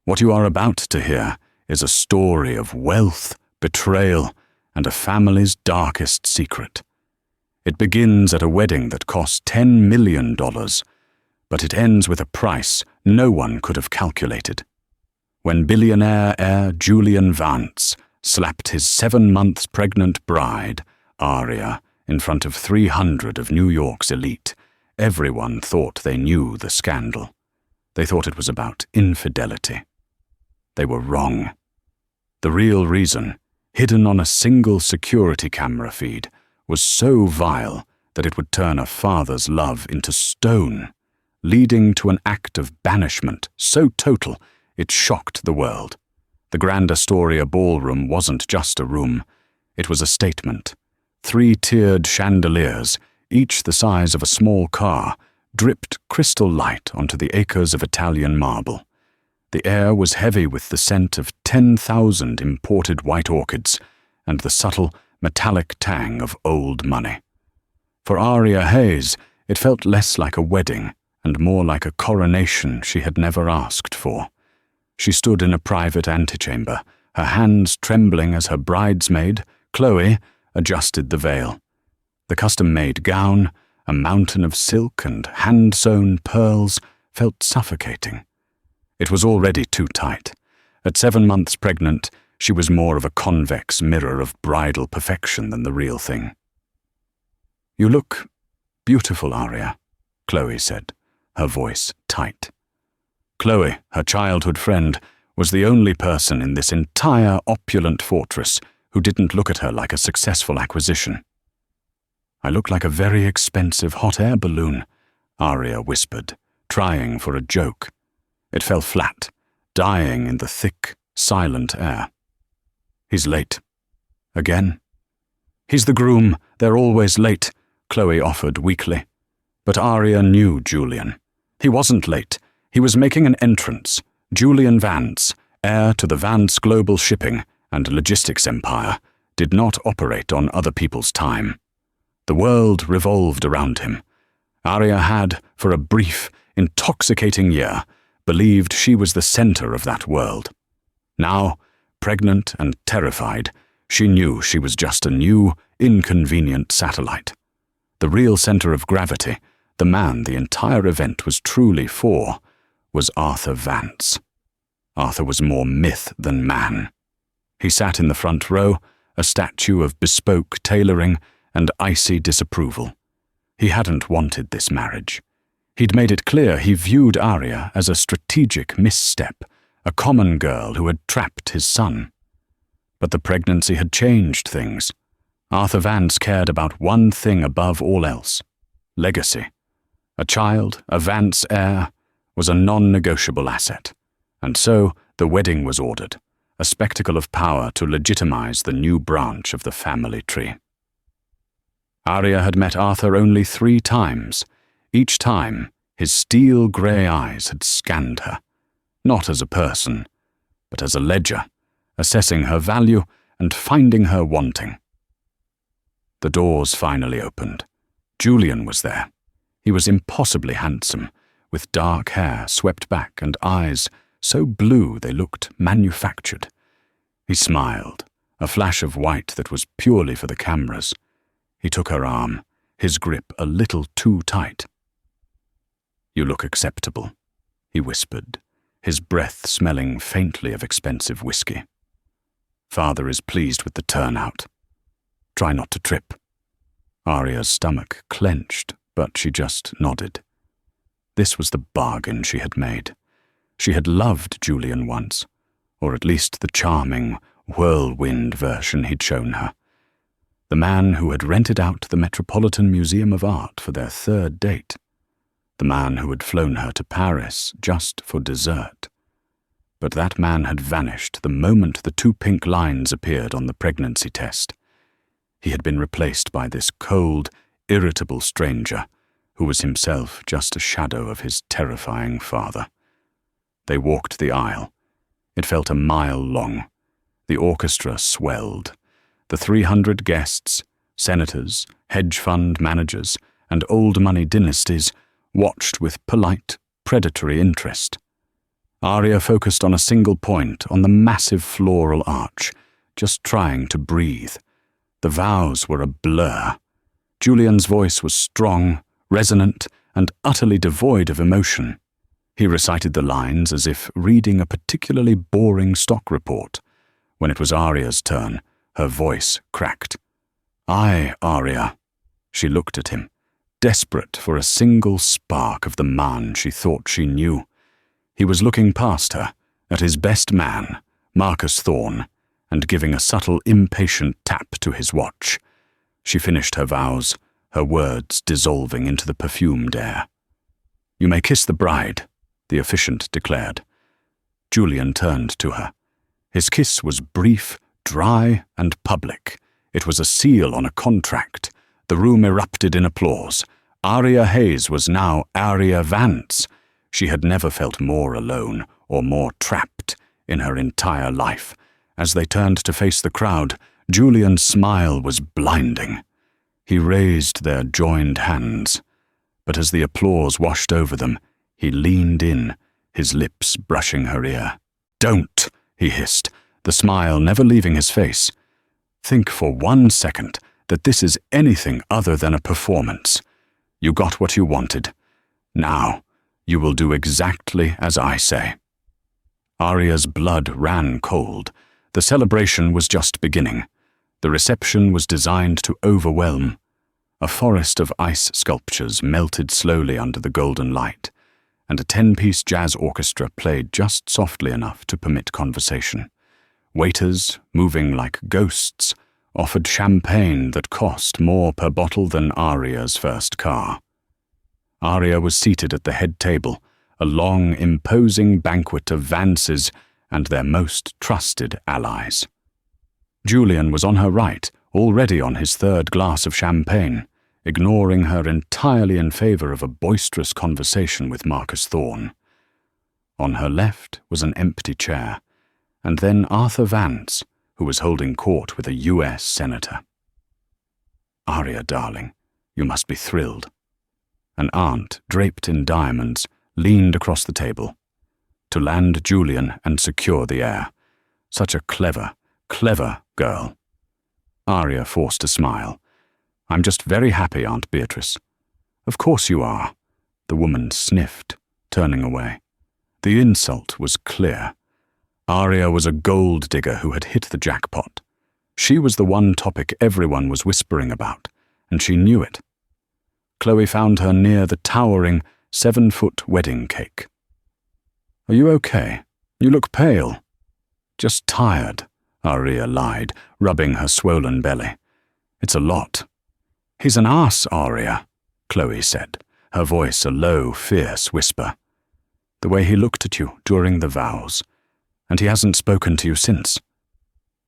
What you are about to hear is a story of wealth, betrayal, and a family's darkest secret. It begins at a wedding that cost $10 million, but it ends with a price no one could have calculated. When billionaire heir Julian Vance slapped his 7 months pregnant bride, Aria, in front of 300 of New York's elite, everyone thought they knew the scandal. They thought it was about infidelity. They were wrong. The real reason, hidden on a single security camera feed, was so vile that it would turn a father's love into stone, leading to an act of banishment so total it shocked the world. The Grand Astoria ballroom wasn't just a room. It was a statement. 3-tiered chandeliers, each the size of a small car, dripped crystal light onto the acres of Italian marble. The air was heavy with the scent of 10,000 imported white orchids and the subtle, metallic tang of old money. For Aria Hayes, it felt less like a wedding and more like a coronation she had never asked for. She stood in a private antechamber, her hands trembling as her bridesmaid, Chloe, adjusted the veil. The custom-made gown, a mountain of silk and hand-sewn pearls, felt suffocating. It was already too tight. At 7 months pregnant, she was more of a convex mirror of bridal perfection than the real thing. "You look beautiful, Aria," Chloe said, her voice tight. Chloe, her childhood friend, was the only person in this entire opulent fortress who didn't look at her like a successful acquisition. "I look like a very expensive hot air balloon," Aria whispered, trying for a joke. It fell flat, dying in the thick, silent air. "He's late. Again?" "He's the groom. They're always late," Chloe offered weakly. But Aria knew Julian. He wasn't late. He was making an entrance. Julian Vance, heir to the Vance Global Shipping and Logistics Empire, did not operate on other people's time. The world revolved around him. Aria had, for a brief, intoxicating year, believed she was the center of that world. Now, pregnant and terrified, she knew she was just a new, inconvenient satellite. The real center of gravity, the man the entire event was truly for, was Arthur Vance. Arthur was more myth than man. He sat in the front row, a statue of bespoke tailoring and icy disapproval. He hadn't wanted this marriage. He'd made it clear he viewed Aria as a strategic misstep, a common girl who had trapped his son. But the pregnancy had changed things. Arthur Vance cared about one thing above all else: legacy. A child, a Vance heir, was a non-negotiable asset, and so the wedding was ordered, a spectacle of power to legitimize the new branch of the family tree. Aria had met Arthur only 3 times. Each time, his steel-grey eyes had scanned her, not as a person, but as a ledger, assessing her value and finding her wanting. The doors finally opened. Julian was there. He was impossibly handsome, with dark hair swept back and eyes so blue they looked manufactured. He smiled, a flash of white that was purely for the cameras. He took her arm, his grip a little too tight. "You look acceptable," he whispered, his breath smelling faintly of expensive whiskey. "Father is pleased with the turnout. Try not to trip." Aria's stomach clenched, but she just nodded. This was the bargain she had made. She had loved Julian once, or at least the charming, whirlwind version he'd shown her. The man who had rented out the Metropolitan Museum of Art for their 3rd date. The man who had flown her to Paris just for dessert. But that man had vanished the moment the 2 pink lines appeared on the pregnancy test. He had been replaced by this cold, irritable stranger, who was himself just a shadow of his terrifying father. They walked the aisle. It felt a mile long. The orchestra swelled. The 300 guests, senators, hedge fund managers, and old money dynasties watched with polite, predatory interest. Arya focused on a single point on the massive floral arch, just trying to breathe. The vows were a blur. Julian's voice was strong, resonant, and utterly devoid of emotion. He recited the lines as if reading a particularly boring stock report. When it was Arya's turn, her voice cracked. "I, Arya." She looked at him, desperate for a single spark of the man she thought she knew. He was looking past her, at his best man, Marcus Thorne, and giving a subtle, impatient tap to his watch. She finished her vows, her words dissolving into the perfumed air. "You may kiss the bride," the officiant declared. Julian turned to her. His kiss was brief, dry, and public. It was a seal on a contract. The room erupted in applause. Arya Hayes was now Arya Vance. She had never felt more alone or more trapped in her entire life. As they turned to face the crowd, Julian's smile was blinding. He raised their joined hands, but as the applause washed over them, he leaned in, his lips brushing her ear. "Don't," he hissed, the smile never leaving his face. "Think for 1 second that this is anything other than a performance. You got what you wanted. Now, you will do exactly as I say." Arya's blood ran cold. The celebration was just beginning. The reception was designed to overwhelm. A forest of ice sculptures melted slowly under the golden light, and a 10-piece jazz orchestra played just softly enough to permit conversation. Waiters, moving like ghosts, offered champagne that cost more per bottle than Arya's first car. Arya was seated at the head table, a long, imposing banquet of Vances and their most trusted allies. Julian was on her right, already on his third glass of champagne, ignoring her entirely in favor of a boisterous conversation with Marcus Thorne. On her left was an empty chair, and then Arthur Vance, who was holding court with a U.S. senator. "Arya, darling, you must be thrilled." An aunt, draped in diamonds, leaned across the table to land Julian and secure the air. Such a clever, clever girl. Arya forced a smile. "I'm just very happy, Aunt Beatrice." "Of course you are," the woman sniffed, turning away. The insult was clear. Arya was a gold digger who had hit the jackpot. She was the one topic everyone was whispering about, and she knew it. Chloe found her near the towering 7-foot wedding cake. "Are you okay? You look pale." "Just tired," Arya lied, rubbing her swollen belly. "It's a lot." "He's an ass, Arya," Chloe said, her voice a low, fierce whisper. "The way he looked at you during the vows. And he hasn't spoken to you since."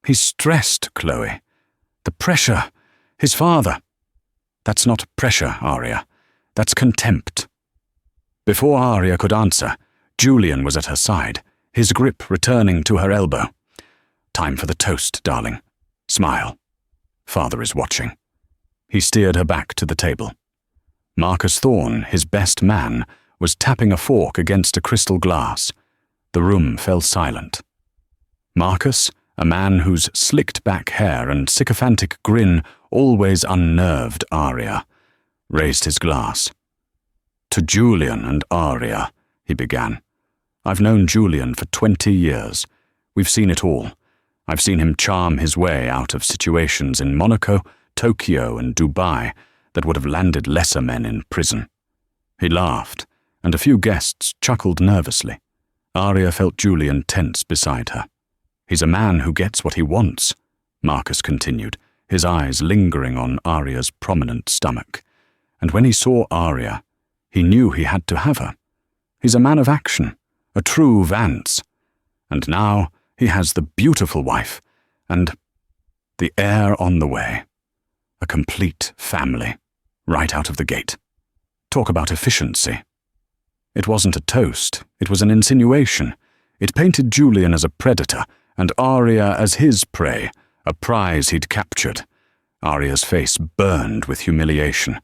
"He's stressed, Chloe. The pressure. His father." "That's not pressure, Arya. That's contempt." Before Arya could answer, Julian was at her side, his grip returning to her elbow. "Time for the toast, darling. Smile. Father is watching." He steered her back to the table. Marcus Thorne, his best man, was tapping a fork against a crystal glass. The room fell silent. Marcus, a man whose slicked-back hair and sycophantic grin always unnerved Arya, raised his glass. "To Julian and Arya," he began. "I've known Julian for 20 years. We've seen it all. I've seen him charm his way out of situations in Monaco, Tokyo, and Dubai that would have landed lesser men in prison." He laughed, and a few guests chuckled nervously. Arya felt Julian tense beside her. "He's a man who gets what he wants," Marcus continued, his eyes lingering on Arya's prominent stomach. And when he saw Arya, he knew he had to have her. He's a man of action, a true Vance. And now he has the beautiful wife, and the heir on the way. A complete family, right out of the gate. Talk about efficiency. It wasn't a toast, it was an insinuation. It painted Julian as a predator, and Arya as his prey, a prize he'd captured. Arya's face burned with humiliation.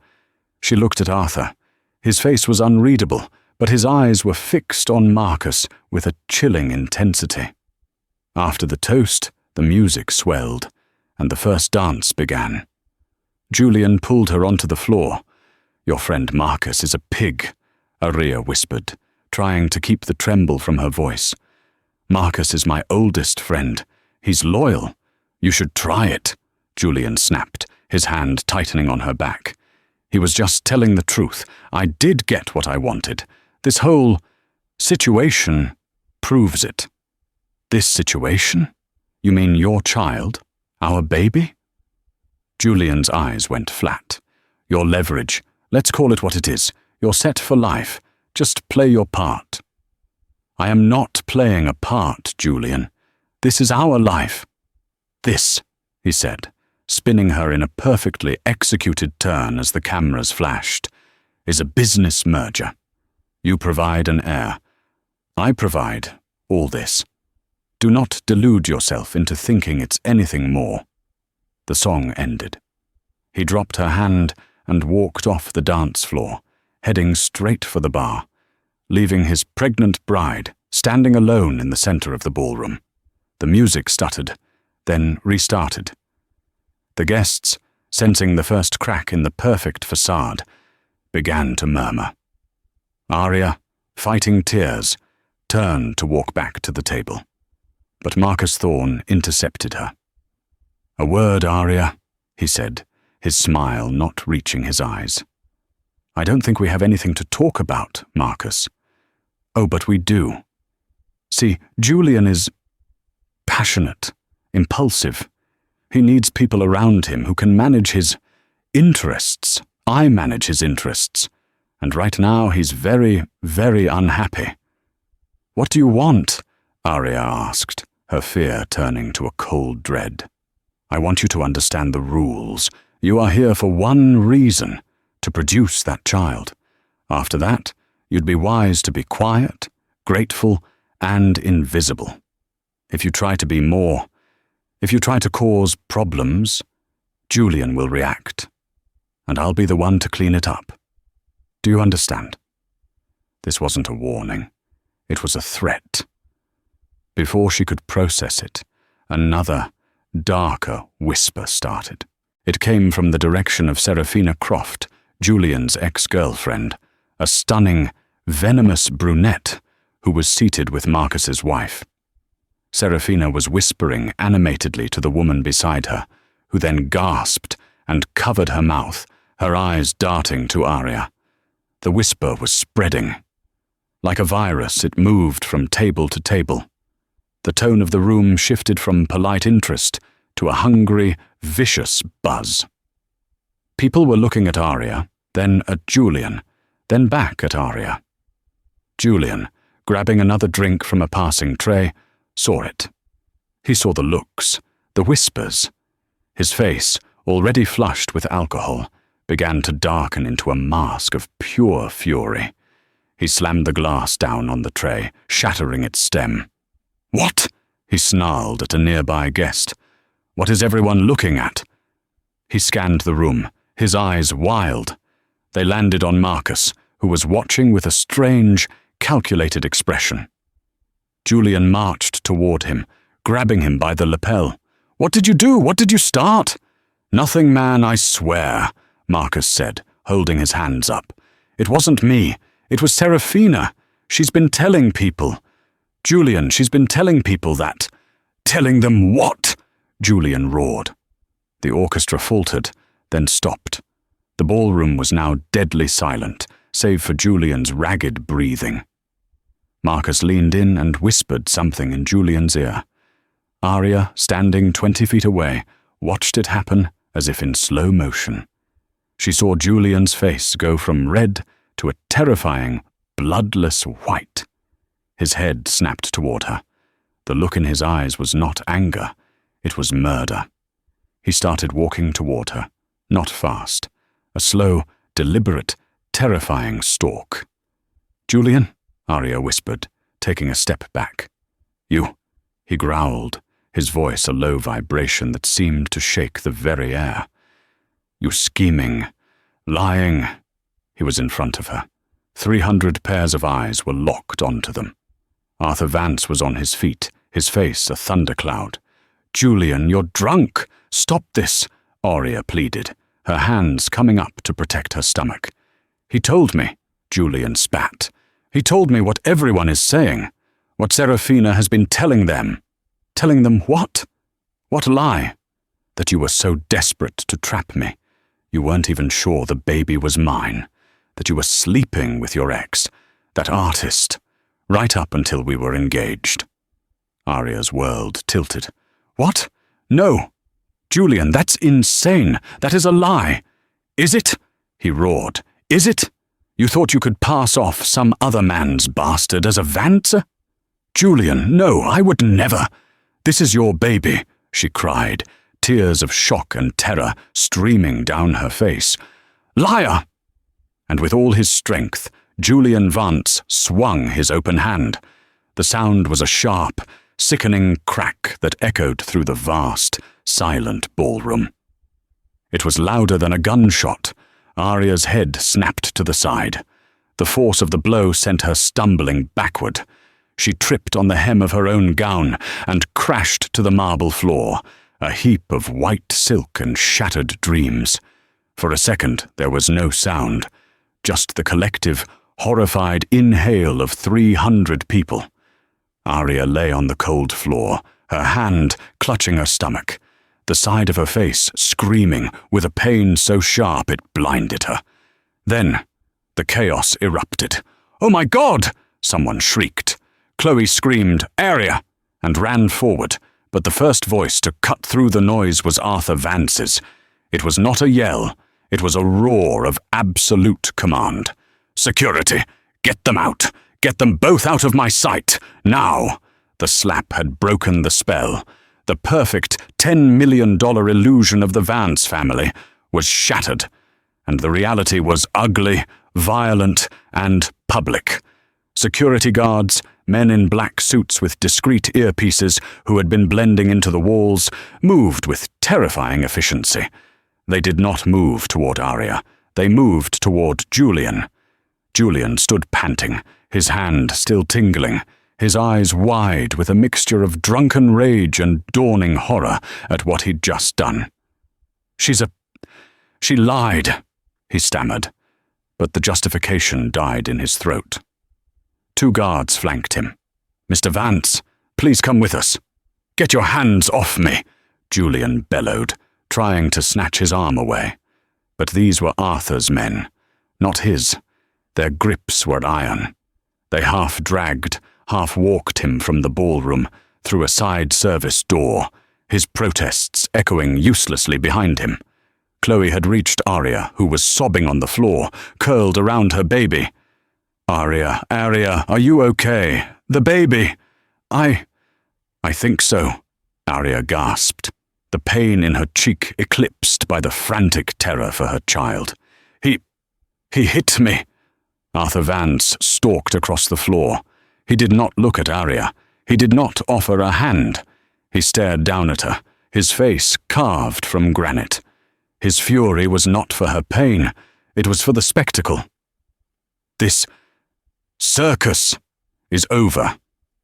She looked at Arthur. His face was unreadable, but his eyes were fixed on Marcus with a chilling intensity. After the toast, the music swelled, and the first dance began. Julian pulled her onto the floor. "Your friend Marcus is a pig," Aria whispered, trying to keep the tremble from her voice. "Marcus is my oldest friend. He's loyal. You should try it," Julian snapped, his hand tightening on her back. "He was just telling the truth. I did get what I wanted. This whole situation proves it." "This situation? You mean your child? Our baby?" Julian's eyes went flat. "Your leverage. Let's call it what it is. You're set for life. Just play your part." "I am not playing a part, Julian. This is our life." "This," he said, spinning her in a perfectly executed turn as the cameras flashed, "is a business merger. You provide an heir. I provide all this. Do not delude yourself into thinking it's anything more." The song ended. He dropped her hand and walked off the dance floor, heading straight for the bar, leaving his pregnant bride standing alone in the center of the ballroom. The music stuttered, then restarted. The guests, sensing the first crack in the perfect facade, began to murmur. Aria, fighting tears, turned to walk back to the table, but Marcus Thorne intercepted her. "A word, Aria," he said, his smile not reaching his eyes. "I don't think we have anything to talk about, Marcus." "Oh, but we do. See, Julian is passionate, impulsive. He needs people around him who can manage his interests. I manage his interests. And right now he's very, very unhappy." "What do you want?" Aria asked, her fear turning to a cold dread. "I want you to understand the rules. You are here for one reason, to produce that child. After that, you'd be wise to be quiet, grateful, and invisible. If you try to cause problems, Julian will react, and I'll be the one to clean it up. Do you understand?" This wasn't a warning. It was a threat. Before she could process it, another, darker whisper started. It came from the direction of Serafina Croft, Julian's ex-girlfriend, a stunning, venomous brunette who was seated with Marcus's wife. Serafina was whispering animatedly to the woman beside her, who then gasped and covered her mouth, her eyes darting to Aria. The whisper was spreading. Like a virus, it moved from table to table. The tone of the room shifted from polite interest to a hungry, vicious buzz. People were looking at Aria, then at Julian, then back at Aria. Julian, grabbing another drink from a passing tray, saw it. He saw the looks, the whispers. His face, already flushed with alcohol, began to darken into a mask of pure fury. He slammed the glass down on the tray, shattering its stem. "What?" he snarled at a nearby guest. "What is everyone looking at?" He scanned the room, his eyes wild. They landed on Marcus, who was watching with a strange, calculated expression. Julian marched toward him, grabbing him by the lapel. "What did you do? What did you start?" "Nothing, man, I swear," Marcus said, holding his hands up. "It wasn't me. It was Serafina. She's been telling people. Julian, she's been telling people that." "Telling them what?" Julian roared. The orchestra faltered, then stopped. The ballroom was now deadly silent, save for Julian's ragged breathing. Marcus leaned in and whispered something in Julian's ear. Aria, standing 20 feet away, watched it happen as if in slow motion. She saw Julian's face go from red to a terrifying, bloodless white. His head snapped toward her. The look in his eyes was not anger, it was murder. He started walking toward her, not fast, a slow, deliberate, terrifying stalk. "Julian?" Aria whispered, taking a step back. "You," he growled, his voice a low vibration that seemed to shake the very air. "You scheming, lying." He was in front of her, 300 pairs of eyes were locked onto them. Arthur Vance was on his feet, his face a thundercloud. "Julian, you're drunk! Stop this!" Aria pleaded, her hands coming up to protect her stomach. "He told me," Julian spat. "He told me what everyone is saying, what Serafina has been telling them." "Telling them what? What lie?" "That you were so desperate to trap me. You weren't even sure the baby was mine. That you were sleeping with your ex, that artist, right up until we were engaged." Aria's world tilted. "What? No! Julian, that's insane. That is a lie." "Is it?" he roared. "Is it? You thought you could pass off some other man's bastard as a Vance?" "Julian, no, I would never. This is your baby," she cried, tears of shock and terror streaming down her face. "Liar!" And with all his strength, Julian Vance swung his open hand. The sound was a sharp, sickening crack that echoed through the vast, silent ballroom. It was louder than a gunshot. Aria's head snapped to the side. The force of the blow sent her stumbling backward. She tripped on the hem of her own gown and crashed to the marble floor, a heap of white silk and shattered dreams. For a second there was no sound, just the collective, horrified inhale of 300 people. Aria lay on the cold floor, her hand clutching her stomach, the side of her face screaming with a pain so sharp it blinded her. Then the chaos erupted. "Oh my God!" someone shrieked. Chloe screamed, "Aria!" and ran forward, but the first voice to cut through the noise was Arthur Vance's. It was not a yell, it was a roar of absolute command. "Security! Get them out! Get them both out of my sight! Now!" The slap had broken the spell. The perfect $10 million illusion of the Vance family was shattered, and the reality was ugly, violent, and public. Security guards, men in black suits with discreet earpieces who had been blending into the walls, moved with terrifying efficiency. They did not move toward Aria. They moved toward Julian. Julian stood panting, his hand still tingling, his eyes wide with a mixture of drunken rage and dawning horror at what he'd just done. She lied," he stammered, but the justification died in his throat. 2 guards flanked him. "Mr. Vance, please come with us." "Get your hands off me," Julian bellowed, trying to snatch his arm away. But these were Arthur's men, not his. Their grips were iron. They half dragged, half walked him from the ballroom, through a side service door, his protests echoing uselessly behind him. Chloe had reached Aria, who was sobbing on the floor, curled around her baby. Aria, are you okay? The baby!" I think so," Aria gasped, the pain in her cheek eclipsed by the frantic terror for her child. He hit me." Arthur Vance stalked across the floor. He did not look at Aria. He did not offer a hand. He stared down at her, his face carved from granite. His fury was not for her pain. It was for the spectacle. "This circus is over,"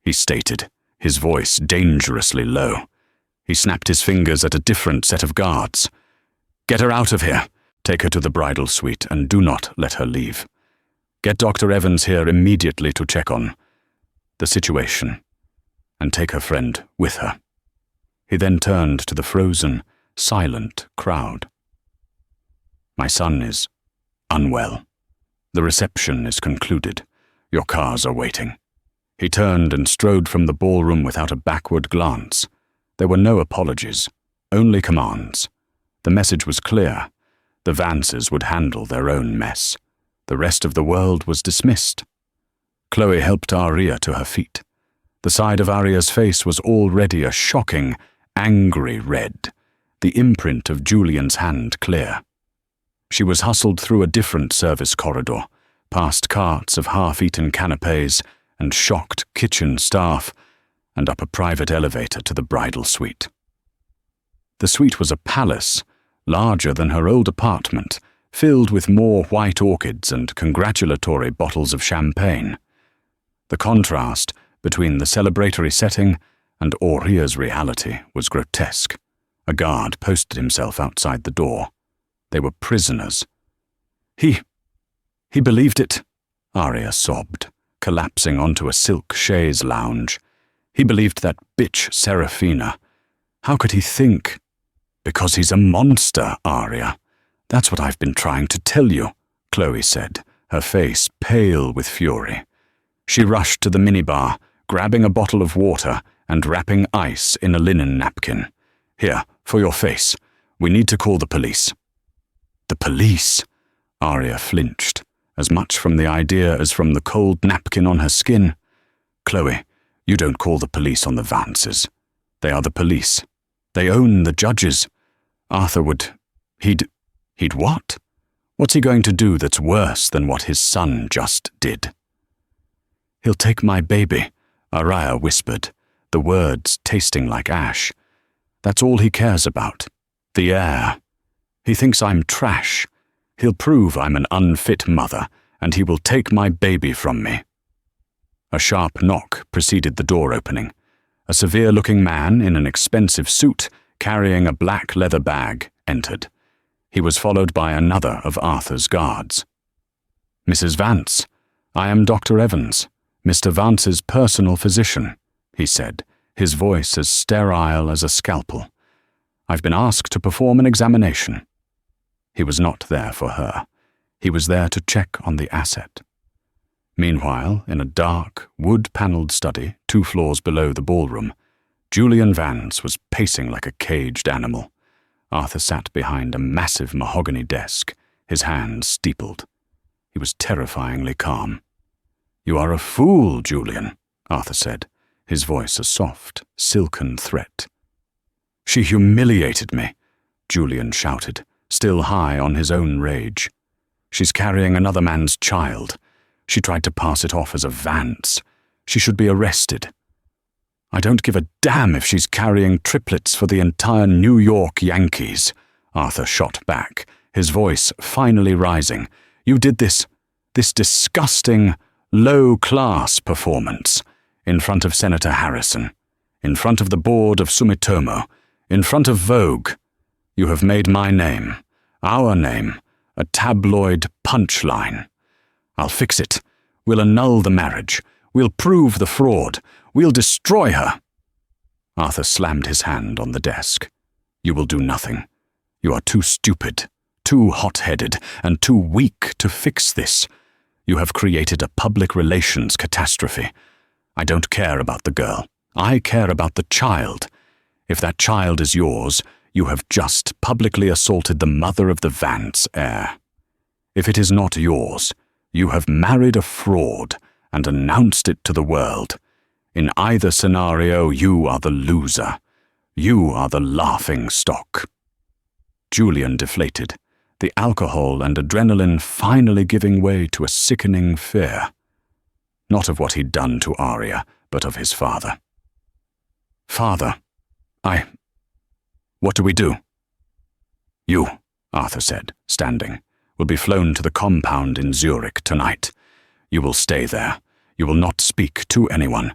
he stated, his voice dangerously low. He snapped his fingers at a different set of guards. "Get her out of here. Take her to the bridal suite and do not let her leave. Get Dr. Evans here immediately to check on the situation, and take her friend with her." He then turned to the frozen, silent crowd. "My son is unwell. The reception is concluded. Your cars are waiting." He turned and strode from the ballroom without a backward glance. There were no apologies, only commands. The message was clear. The Vances would handle their own mess. The rest of the world was dismissed. Chloe helped Aria to her feet. The side of Aria's face was already a shocking, angry red, the imprint of Julian's hand clear. She was hustled through a different service corridor, past carts of half-eaten canapés and shocked kitchen staff, and up a private elevator to the bridal suite. The suite was a palace, larger than her old apartment, filled with more white orchids and congratulatory bottles of champagne. The contrast between the celebratory setting and Auria's reality was grotesque. A guard posted himself outside the door. They were prisoners. He believed it, Aria sobbed, collapsing onto a silk chaise lounge. He believed that bitch Serafina. How could he think? Because he's a monster, Aria. That's what I've been trying to tell you, Chloe said, her face pale with fury. She rushed to the minibar, grabbing a bottle of water and wrapping ice in a linen napkin. Here, for your face. We need to call the police. The police? Aria flinched, as much from the idea as from the cold napkin on her skin. Chloe, you don't call the police on the Vances. They are the police. They own the judges. Arthur would... He'd what? What's he going to do that's worse than what his son just did? He'll take my baby, Aria whispered, the words tasting like ash. That's all he cares about. The heir. He thinks I'm trash. He'll prove I'm an unfit mother, and he will take my baby from me. A sharp knock preceded the door opening. A severe-looking man in an expensive suit, carrying a black leather bag, entered. He was followed by another of Arthur's guards. Mrs. Vance, I am Dr. Evans, Mr. Vance's personal physician, he said, his voice as sterile as a scalpel. I've been asked to perform an examination. He was not there for her. He was there to check on the asset. Meanwhile, in a dark, wood-panelled study 2 floors below the ballroom, Julian Vance was pacing like a caged animal. Arthur sat behind a massive mahogany desk, his hands steepled. He was terrifyingly calm. You are a fool, Julian, Arthur said, his voice a soft, silken threat. She humiliated me, Julian shouted, still high on his own rage. She's carrying another man's child. She tried to pass it off as a Vance. She should be arrested. I don't give a damn if she's carrying triplets for the entire New York Yankees, Arthur shot back, his voice finally rising. You did this disgusting, low-class performance in front of Senator Harrison, in front of the board of Sumitomo, in front of Vogue. You have made my name, our name, a tabloid punchline. I'll fix it. We'll annul the marriage. We'll prove the fraud. We'll destroy her. Arthur slammed his hand on the desk. You will do nothing. You are too stupid, too hot-headed, and too weak to fix this. You have created a public relations catastrophe. I don't care about the girl. I care about the child. If that child is yours, you have just publicly assaulted the mother of the Vance heir. If it is not yours, you have married a fraud and announced it to the world. In either scenario, you are the loser. You are the laughing stock. Julian deflated, the alcohol and adrenaline finally giving way to a sickening fear. Not of what he'd done to Aria, but of his father. Father, what do we do? You, Arthur said, standing, will be flown to the compound in Zurich tonight. You will stay there. You will not speak to anyone.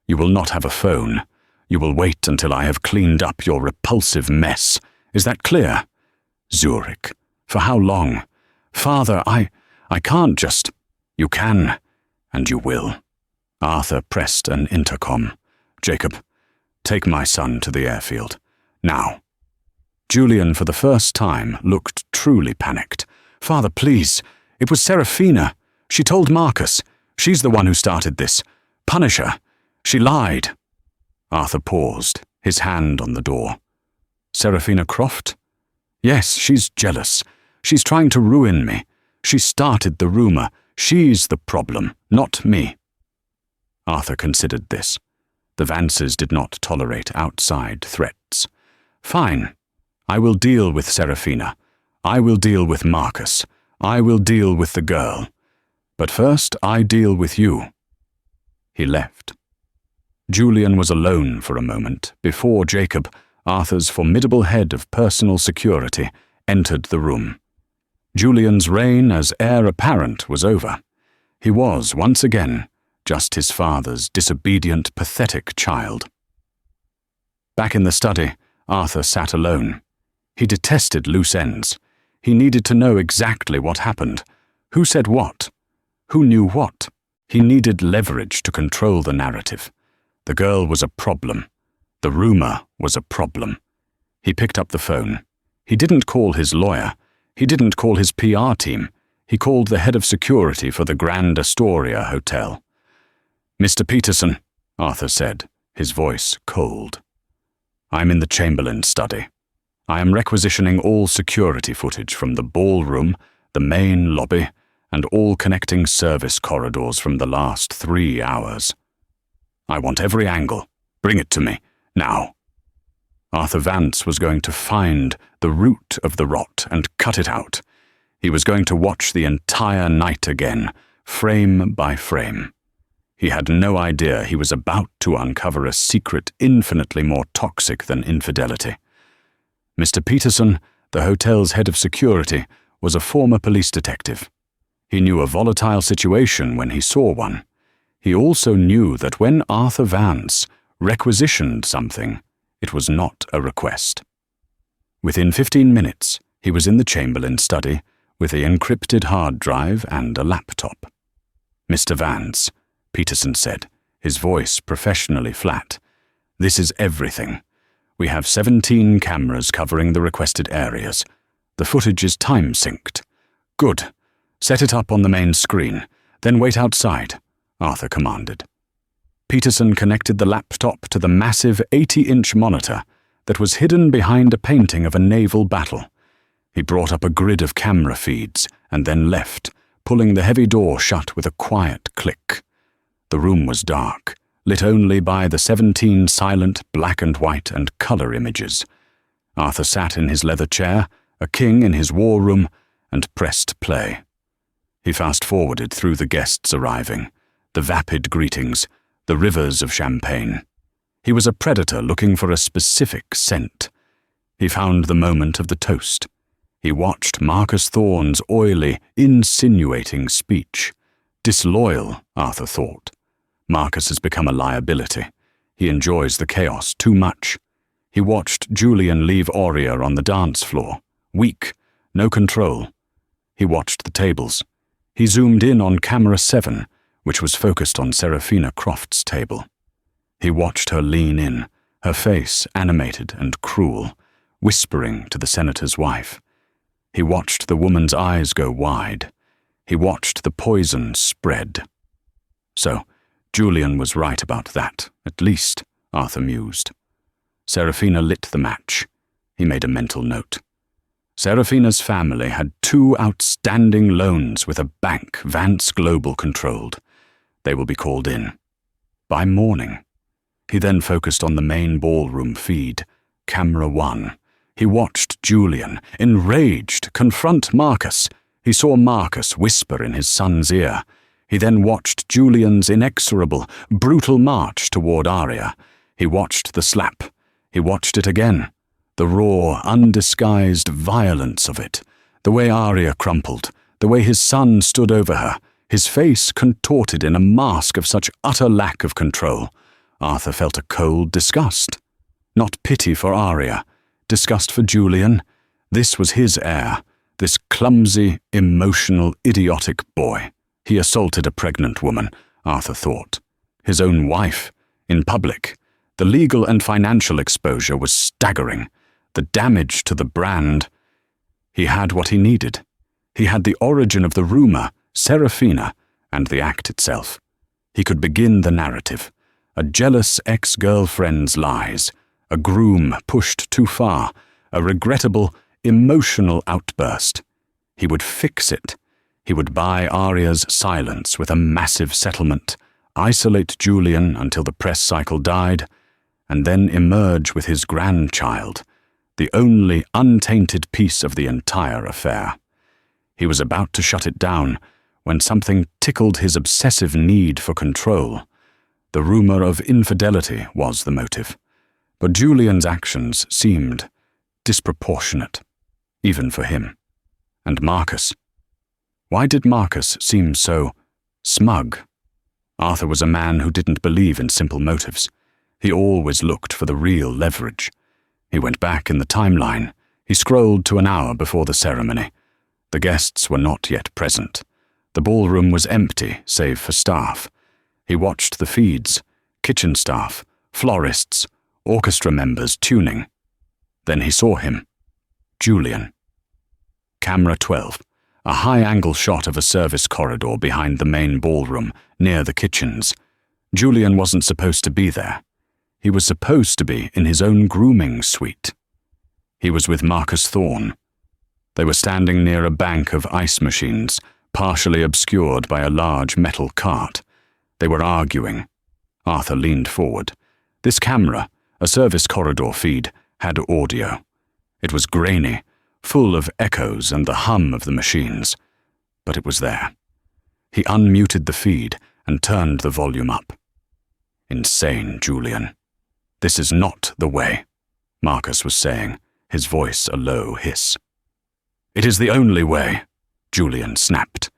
You will not have a phone. You will wait until I have cleaned up your repulsive mess. Is that clear? Zurich. For how long? Father, I can't just... You can, and you will. Arthur pressed an intercom. Jacob, take my son to the airfield. Now. Julian, for the first time, looked truly panicked. Father, please. It was Serafina. She told Marcus. She's the one who started this. Punish her. She lied. Arthur paused, his hand on the door. Serafina Croft? Yes, she's jealous. She's trying to ruin me. She started the rumor. She's the problem, not me. Arthur considered this. The Vances did not tolerate outside threats. Fine. I will deal with Serafina. I will deal with Marcus. I will deal with the girl. But first, I deal with you. He left. Julian was alone for a moment before Jacob, Arthur's formidable head of personal security, entered the room. Julian's reign as heir apparent was over. He was, once again, just his father's disobedient, pathetic child. Back in the study, Arthur sat alone. He detested loose ends. He needed to know exactly what happened. Who said what? Who knew what? He needed leverage to control the narrative. The girl was a problem. The rumor was a problem. He picked up the phone. He didn't call his lawyer. He didn't call his PR team. He called the head of security for the Grand Astoria Hotel. "Mr. Peterson," Arthur said, his voice cold. "I'm in the Chamberlain study. I am requisitioning all security footage from the ballroom, the main lobby, and all connecting service corridors from the last 3 hours. I want every angle. Bring it to me, now." Arthur Vance was going to find the root of the rot and cut it out. He was going to watch the entire night again, frame by frame. He had no idea he was about to uncover a secret infinitely more toxic than infidelity. Mr. Peterson, the hotel's head of security, was a former police detective. He knew a volatile situation when he saw one. He also knew that when Arthur Vance requisitioned something, it was not a request. Within 15 minutes, he was in the Chamberlain study with the encrypted hard drive and a laptop. "Mr. Vance," Peterson said, his voice professionally flat, "this is everything. We have 17 cameras covering the requested areas. The footage is time-synced." "Good. Set it up on the main screen, then wait outside," Arthur commanded. Peterson connected the laptop to the massive 80-inch monitor that was hidden behind a painting of a naval battle. He brought up a grid of camera feeds and then left, pulling the heavy door shut with a quiet click. The room was dark, lit only by the 17 silent black and white and color images. Arthur sat in his leather chair, a king in his war room, and pressed play. He fast-forwarded through the guests arriving, the vapid greetings, the rivers of champagne. He was a predator looking for a specific scent. He found the moment of the toast. He watched Marcus Thorne's oily, insinuating speech. Disloyal, Arthur thought. Marcus has become a liability. He enjoys the chaos too much. He watched Julian leave Aurea on the dance floor, weak, no control. He watched the tables. He zoomed in on camera 7, which was focused on Seraphina Croft's table. He watched her lean in, her face animated and cruel, whispering to the senator's wife. He watched the woman's eyes go wide. He watched the poison spread. So, Julian was right about that, at least, Arthur mused. Seraphina lit the match. He made a mental note. Seraphina's family had 2 outstanding loans with a bank Vance Global controlled. They will be called in. By morning. He then focused on the main ballroom feed, camera 1. He watched Julian, enraged, confront Marcus. He saw Marcus whisper in his son's ear. He then watched Julian's inexorable, brutal march toward Aurea. He watched the slap. He watched it again. The raw, undisguised violence of it. The way Aurea crumpled. The way his son stood over her. His face contorted in a mask of such utter lack of control. Arthur felt a cold disgust. Not pity for Aurea. Disgust for Julian. This was his heir. This clumsy, emotional, idiotic boy. He assaulted a pregnant woman, Arthur thought. His own wife. In public. The legal and financial exposure was staggering. The damage to the brand. He had what he needed. He had the origin of the rumor, Seraphina, and the act itself. He could begin the narrative. A jealous ex-girlfriend's lies. A groom pushed too far. A regrettable, emotional outburst. He would fix it. He would buy Aurea's silence with a massive settlement, isolate Julian until the press cycle died, and then emerge with his grandchild, the only untainted piece of the entire affair. He was about to shut it down when something tickled his obsessive need for control. The rumor of infidelity was the motive, but Julian's actions seemed disproportionate, even for him. And Marcus. Why did Marcus seem so smug? Arthur was a man who didn't believe in simple motives. He always looked for the real leverage. He went back in the timeline. He scrolled to an hour before the ceremony. The guests were not yet present. The ballroom was empty, save for staff. He watched the feeds, kitchen staff, florists, orchestra members tuning. Then he saw him. Julian. Camera 12. A high-angle shot of a service corridor behind the main ballroom, near the kitchens. Julian wasn't supposed to be there. He was supposed to be in his own grooming suite. He was with Marcus Thorne. They were standing near a bank of ice machines, partially obscured by a large metal cart. They were arguing. Arthur leaned forward. This camera, a service corridor feed, had audio. It was grainy, full of echoes and the hum of the machines. But it was there. He unmuted the feed and turned the volume up. Insane, Julian. This is not the way, Marcus was saying, his voice a low hiss. It is the only way, Julian snapped.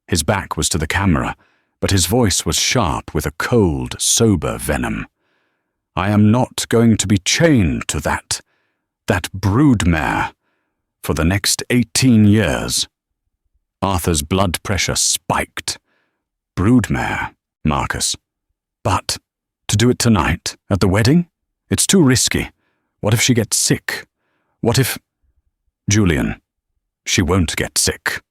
His back was to the camera, but his voice was sharp with a cold, sober venom. I am not going to be chained to that broodmare, for the next 18 years. Arthur's blood pressure spiked. Broodmare, Marcus. But to do it tonight, at the wedding? It's too risky. What if she gets sick? What if... Julian, she won't get sick.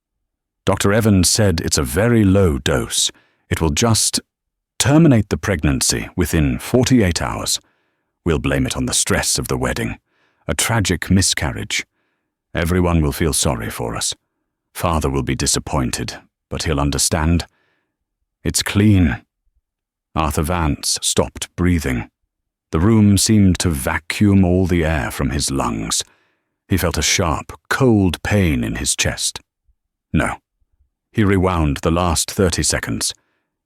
Dr. Evans said it's a very low dose. It will just terminate the pregnancy within 48 hours. We'll blame it on the stress of the wedding. A tragic miscarriage. Everyone will feel sorry for us. Father will be disappointed, but he'll understand. It's clean. Arthur Vance stopped breathing. The room seemed to vacuum all the air from his lungs. He felt a sharp, cold pain in his chest. No. He rewound the last 30 seconds.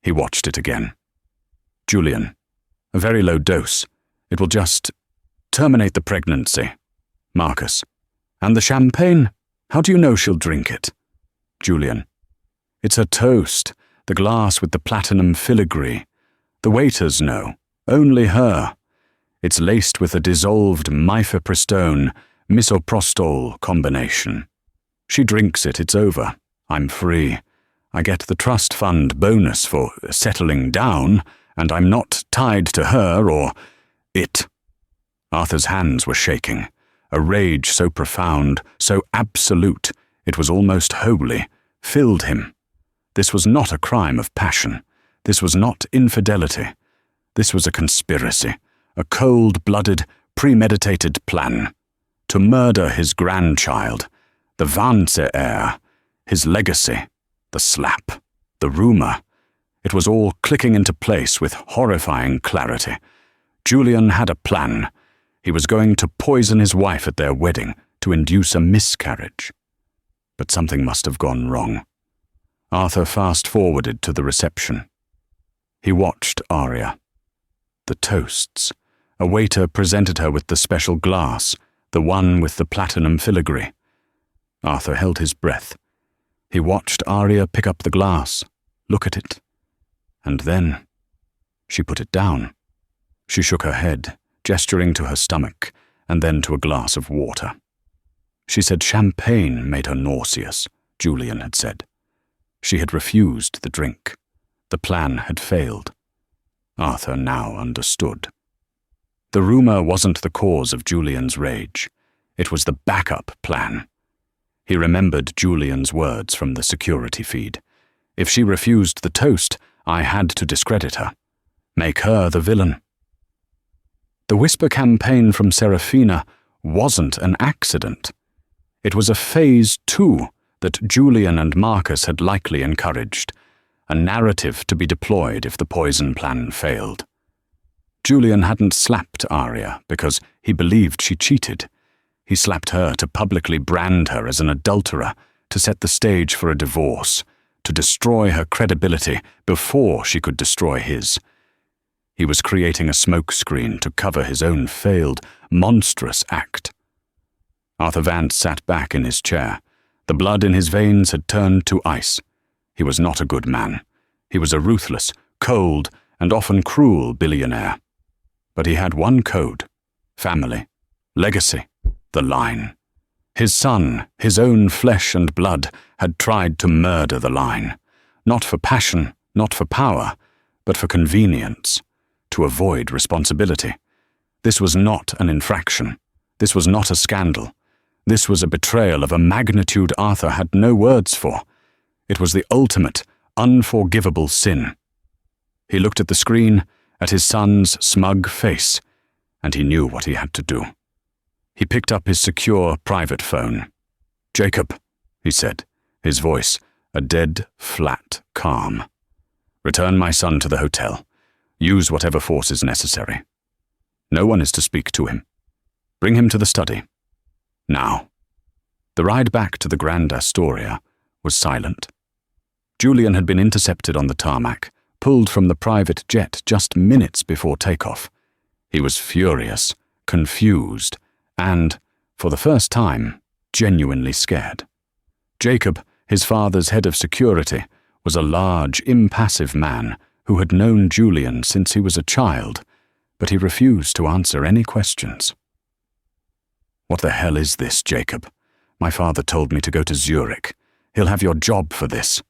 He watched it again. Julian, a very low dose. It will just terminate the pregnancy. Marcus, and the champagne? How do you know she'll drink it? Julian, it's her toast, the glass with the platinum filigree. The waiters know, only her. It's laced with a dissolved mifepristone, misoprostol combination. She drinks it, it's over. I'm free. I get the trust fund bonus for settling down, and I'm not tied to her or it. Arthur's hands were shaking. A rage so profound, so absolute, it was almost holy, filled him. This was not a crime of passion. This was not infidelity. This was a conspiracy, a cold-blooded, premeditated plan. To murder his grandchild, the Vance heir, his legacy, the slap, the rumor. It was all clicking into place with horrifying clarity. Julian had a plan. He was going to poison his wife at their wedding to induce a miscarriage. But something must have gone wrong. Arthur fast-forwarded to the reception. He watched Aria. The toasts. A waiter presented her with the special glass, the one with the platinum filigree. Arthur held his breath. He watched Aria pick up the glass, look at it. And then she put it down. She shook her head, gesturing to her stomach, and then to a glass of water. She said champagne made her nauseous, Julian had said. She had refused the drink. The plan had failed. Arthur now understood. The rumor wasn't the cause of Julian's rage. It was the backup plan. He remembered Julian's words from the security feed. If she refused the toast, I had to discredit her. Make her the villain. The whisper campaign from Serafina wasn't an accident. It was a phase 2 that Julian and Marcus had likely encouraged, a narrative to be deployed if the poison plan failed. Julian hadn't slapped Aria because he believed she cheated. He slapped her to publicly brand her as an adulterer, to set the stage for a divorce, to destroy her credibility before she could destroy his. He was creating a smokescreen to cover his own failed, monstrous act. Arthur Vance sat back in his chair. The blood in his veins had turned to ice. He was not a good man. He was a ruthless, cold, and often cruel billionaire. But he had one code: family, legacy, the line. His son, his own flesh and blood, had tried to murder the line. Not for passion, not for power, but for convenience, to avoid responsibility. This was not an infraction. This was not a scandal. This was a betrayal of a magnitude Arthur had no words for. It was the ultimate, unforgivable sin. He looked at the screen, at his son's smug face, and he knew what he had to do. He picked up his secure private phone. "Jacob," he said, his voice a dead, flat calm. "Return my son to the hotel. Use whatever force is necessary. No one is to speak to him. Bring him to the study. Now." The ride back to the Grand Astoria was silent. Julian had been intercepted on the tarmac, pulled from the private jet just minutes before takeoff. He was furious, confused, and, for the first time, genuinely scared. Jacob, his father's head of security, was a large, impassive man who had known Julian since he was a child, but he refused to answer any questions. "What the hell is this, Jacob? My father told me to go to Zurich. He'll have your job for this,"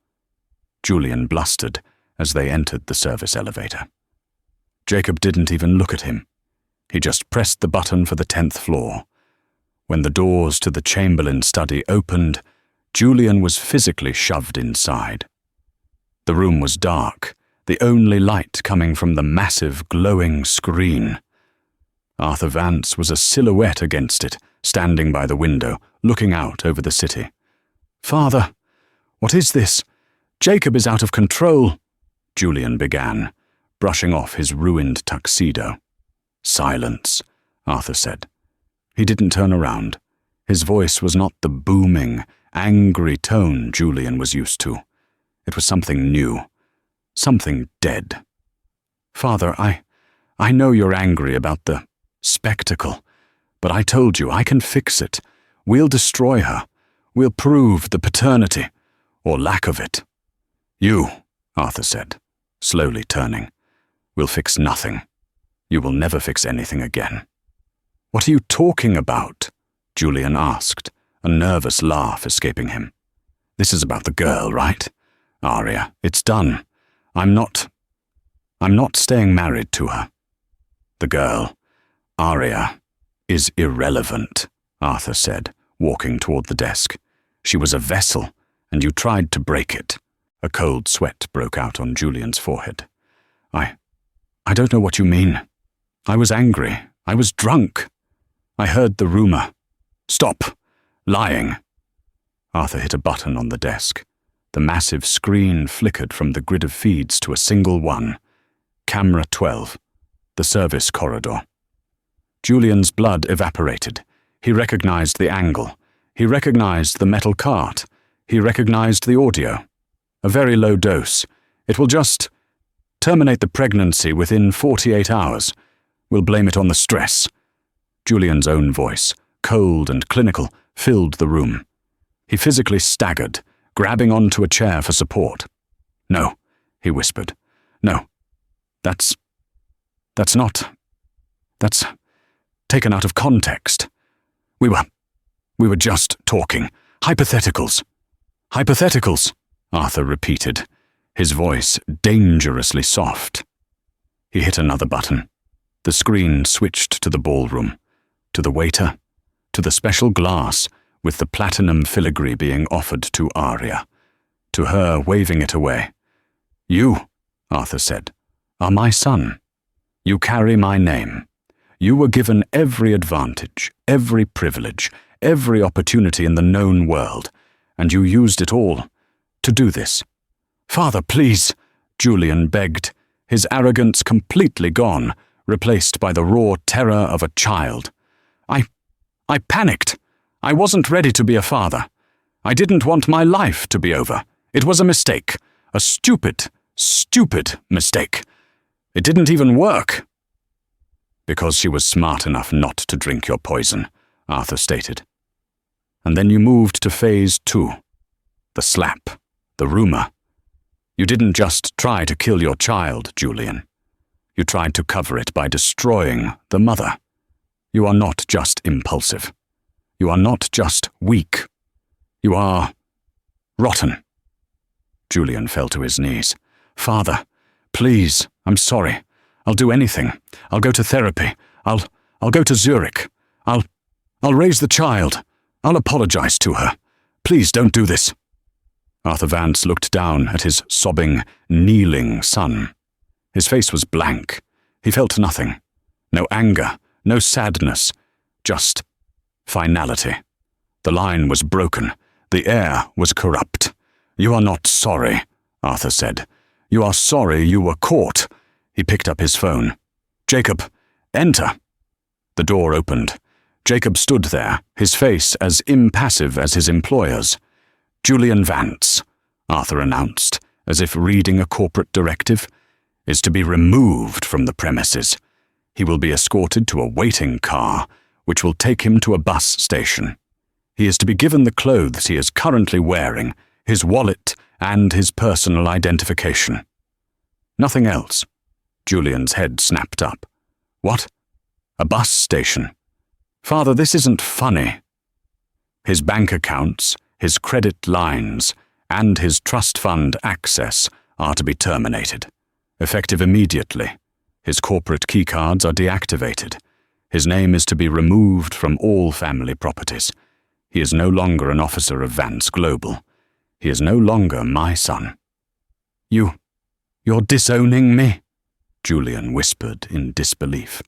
Julian blustered as they entered the service elevator. Jacob didn't even look at him. He just pressed the button for the 10th floor. When the doors to the Chamberlain study opened, Julian was physically shoved inside. The room was dark, the only light coming from the massive, glowing screen. Arthur Vance was a silhouette against it, standing by the window, looking out over the city. "Father, what is this? Jacob is out of control," Julian began, brushing off his ruined tuxedo. "Silence," Arthur said. He didn't turn around. His voice was not the booming, angry tone Julian was used to. It was something new, something dead. "Father, I know you're angry about the spectacle, but I told you I can fix it. We'll destroy her. We'll prove the paternity, or lack of it." "You," Arthur said, slowly turning, "will fix nothing. You will never fix anything again." "What are you talking about?" Julian asked, a nervous laugh escaping him. "This is about the girl, right? Aria, it's done. I'm not staying married to her. The girl, Aria, is irrelevant," Arthur said, walking toward the desk. "She was a vessel, and you tried to break it." A cold sweat broke out on Julian's forehead. I don't know what you mean. I was angry. I was drunk. I heard the rumor. Stop lying." Arthur hit a button on the desk. The massive screen flickered from the grid of feeds to a single one. Camera 12. The service corridor. Julian's blood evaporated. He recognized the angle. He recognized the metal cart. He recognized the audio. A very low dose. "It will just terminate the pregnancy within 48 hours. We'll blame it on the stress." Julian's own voice, cold and clinical, filled the room. He physically staggered, grabbing onto a chair for support. "No," he whispered. "No. That's taken out of context. We were just talking. Hypotheticals." "Hypotheticals," Arthur repeated, his voice dangerously soft. He hit another button. The screen switched to the ballroom, to the waiter, to the special glass with the platinum filigree being offered to Aria, to her waving it away. "You," Arthur said, "are my son. You carry my name. You were given every advantage, every privilege, every opportunity in the known world, and you used it all to do this." "Father, please," Julian begged, his arrogance completely gone, replaced by the raw terror of a child. I panicked. I wasn't ready to be a father. I didn't want my life to be over. It was a mistake. A stupid, stupid mistake. It didn't even work." "Because she was smart enough not to drink your poison," Arthur stated. And then you moved to phase 2. The slap. The rumor. You didn't just try to kill your child, Julian. You tried to cover it by destroying the mother. You are not just impulsive. You are not just weak. You are rotten. Julian fell to his knees. Father, please, I'm sorry. I'll do anything. I'll go to therapy. I'll go to Zurich. I'll raise the child. I'll apologize to her. Please don't do this. Arthur Vance looked down at his sobbing, kneeling son. His face was blank. He felt nothing. No anger, no sadness, just finality. The line was broken. The air was corrupt. You are not sorry, Arthur said. You are sorry you were caught. He picked up his phone. Jacob, enter. The door opened. Jacob stood there, his face as impassive as his employer's. Julian Vance, Arthur announced, as if reading a corporate directive, is to be removed from the premises. He will be escorted to a waiting car, which will take him to a bus station. He is to be given the clothes he is currently wearing, his wallet, and his personal identification. Nothing else. Julian's head snapped up. What? A bus station? Father, this isn't funny. His bank accounts, his credit lines, and his trust fund access are to be terminated, effective immediately. His corporate keycards are deactivated. His name is to be removed from all family properties. He is no longer an officer of Vance Global. He is no longer my son. You're disowning me? Julian whispered in disbelief.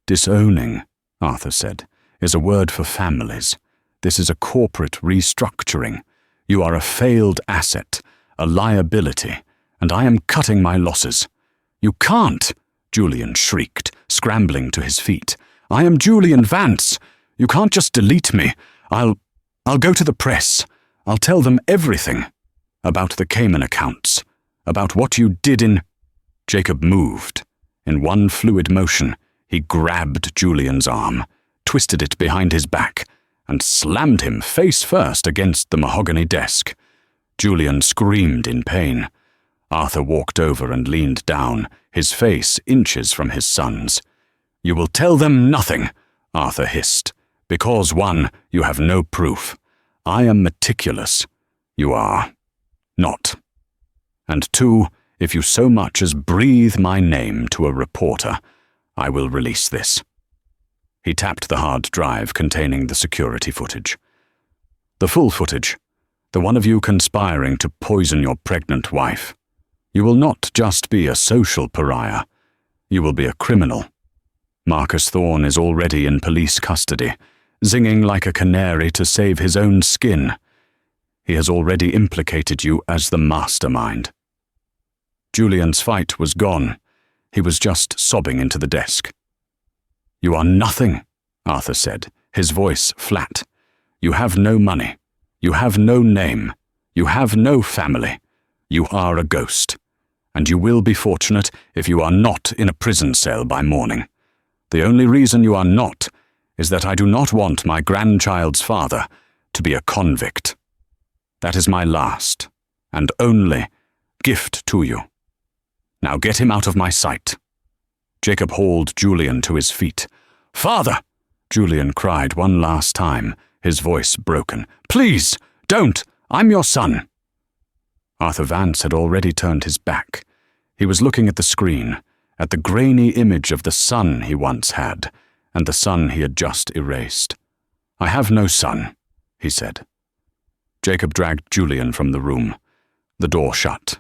Disowning, Arthur said, is a word for families. This is a corporate restructuring. You are a failed asset, a liability, and I am cutting my losses. You can't, Julian shrieked, scrambling to his feet. I am Julian Vance. You can't just delete me. I'll go to the press. I'll tell them everything. About the Cayman accounts. About what you did in... Jacob moved. In one fluid motion, he grabbed Julian's arm, twisted it behind his back, and slammed him face first against the mahogany desk. Julian screamed in pain. Arthur walked over and leaned down, his face inches from his son's. You will tell them nothing, Arthur hissed, because 1, you have no proof. I am meticulous. You are not. And 2, if you so much as breathe my name to a reporter, I will release this. He tapped the hard drive containing the security footage. The full footage, the one of you conspiring to poison your pregnant wife. You will not just be a social pariah. You will be a criminal. Marcus Thorne is already in police custody, zinging like a canary to save his own skin. He has already implicated you as the mastermind. Julian's fight was gone. He was just sobbing into the desk. You are nothing, Arthur said, his voice flat. You have no money. You have no name. You have no family. You are a ghost. And you will be fortunate if you are not in a prison cell by morning. The only reason you are not is that I do not want my grandchild's father to be a convict. That is my last, and only, gift to you. Now get him out of my sight. Jacob hauled Julian to his feet. Father! Julian cried one last time, his voice broken. Please, don't! I'm your son! Arthur Vance had already turned his back. He was looking at the screen, at the grainy image of the son he once had, and the son he had just erased. I have no son, he said. Jacob dragged Julian from the room. The door shut.